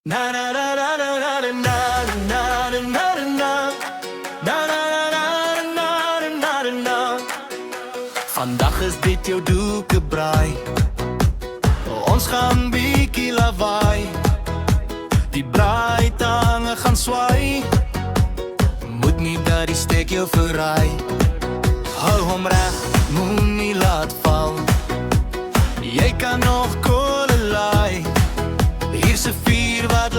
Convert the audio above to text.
Na na na na na na na na na na na na na na na na. Vandag is dit jou doekebraai. Ons gaan bietjie lawaai. Die braaitange gaan swaai. Moet nie dat die steek jou verraai. Hou hom reg, moenie laat val. Jy kan nog kolle laai. Hier's 'n vuur wat